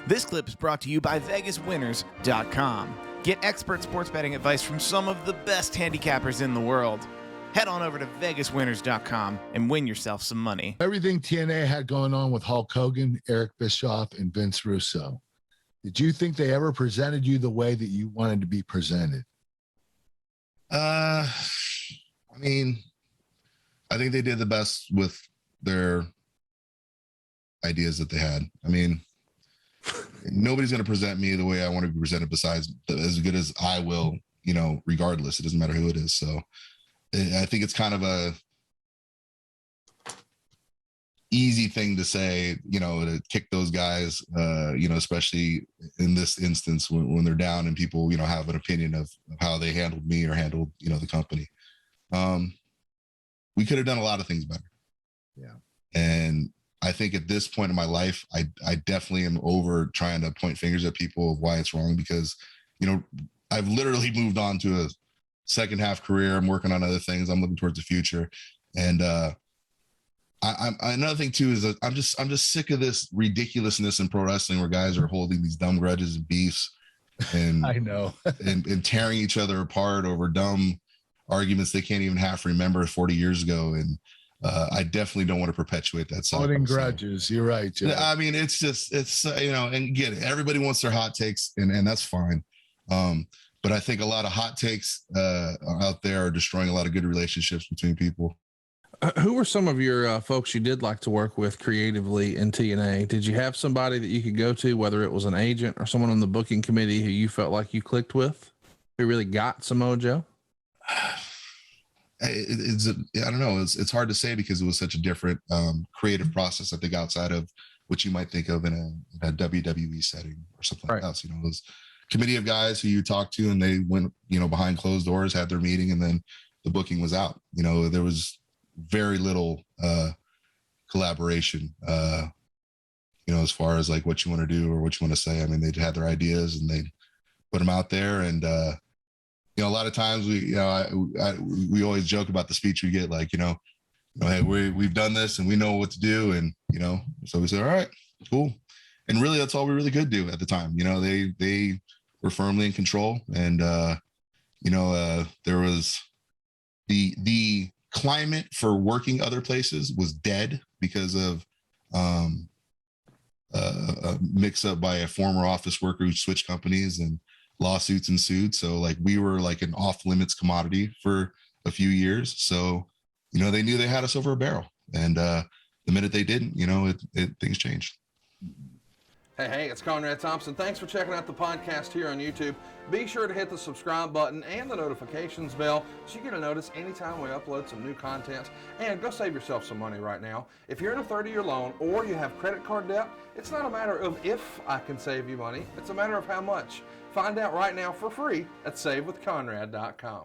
This clip is brought to you by VegasWinners.com. Get expert sports betting advice from some of the best handicappers in the world. Head on over to VegasWinners.com and win yourself some money. Everything TNA had going on with Hulk Hogan, Eric Bischoff, and Vince Russo. Did you think they ever presented you the way that you wanted to be presented? I mean, I think they did the best with their ideas that they had. I mean, nobody's going to present me the way I want to be presented besides as good as I will, you know, regardless. It doesn't matter who it is. So I think it's kind of a easy thing to say, you know, to kick those guys, you know, especially in this instance when they're down and people, you know, have an opinion of how they handled me or handled, you know, the company. We could have done a lot of things better. Yeah. And I think at this point in my life, I definitely am over trying to point fingers at people of why it's wrong, because, you know, I've literally moved on to a second half career. I'm working on other things. I'm looking towards the future. And another thing too is that I'm just sick of this ridiculousness in pro wrestling where guys are holding these dumb grudges and beefs and I know and tearing each other apart over dumb arguments they can't even half remember 40 years ago. And I definitely don't want to perpetuate that cycle. Holding grudges. You're right, Joe. I mean, it's you know, and get it. Everybody wants their hot takes, and that's fine. But I think a lot of hot takes out there are destroying a lot of good relationships between people. Who were some of your folks you did like to work with creatively in TNA? Did you have somebody that you could go to, whether it was an agent or someone on the booking committee who you felt like you clicked with, who really got Samoa Joe? I don't know. It's hard to say because it was such a different creative process, I think, outside of what you might think of in a WWE setting or something like that. You know, it was a committee of guys who you talked to and they went, you know, behind closed doors, had their meeting, and then the booking was out. You know, there was very little collaboration, you know, as far as like what you want to do or what you want to say. I mean, they had their ideas and they put them out there. And, you know, a lot of times we always joke about the speech we get, like, you know, hey, we've done this and we know what to do. And, you know, so we said, all right, cool. And really, that's all we really could do at the time. You know, they were firmly in control. And, you know, there was the climate for working other places was dead because of a mix up by a former office worker who switched companies and lawsuits ensued. So like we were like an off limits commodity for a few years. So, you know, they knew they had us over a barrel, and the minute they didn't, you know, things changed. Hey, it's Conrad Thompson. Thanks for checking out the podcast here on YouTube. Be sure to hit the subscribe button and the notifications bell so you get a notice anytime we upload some new content. And go save yourself some money right now. If you're in a 30-year loan or you have credit card debt, it's not a matter of if I can save you money. It's a matter of how much. Find out right now for free at SaveWithConrad.com.